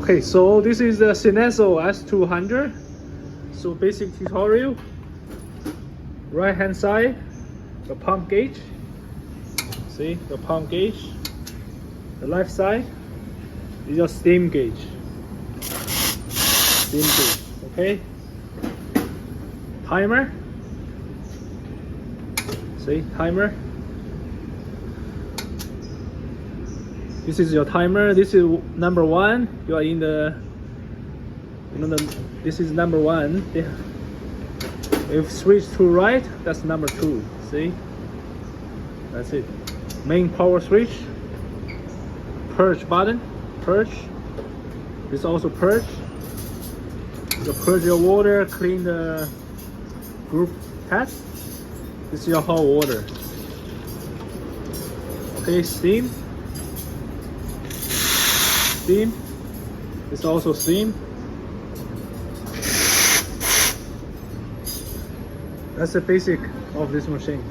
Okay, so this is the Synesso S200. So basic tutorial. Right hand side, the pump gauge. See the pump gauge. The left side is your steam gauge. Steam gauge. Okay. Timer. See timer. This is your timer. This is number one. You are in the, this is number one. If switch to right, that's number two. See? That's it. Main power switch. Purge button. Purge. This also purge. You purge your water, clean the group pad. This is your hot water. Okay, steam. Steam. It's also steam. That's the basic of this machine.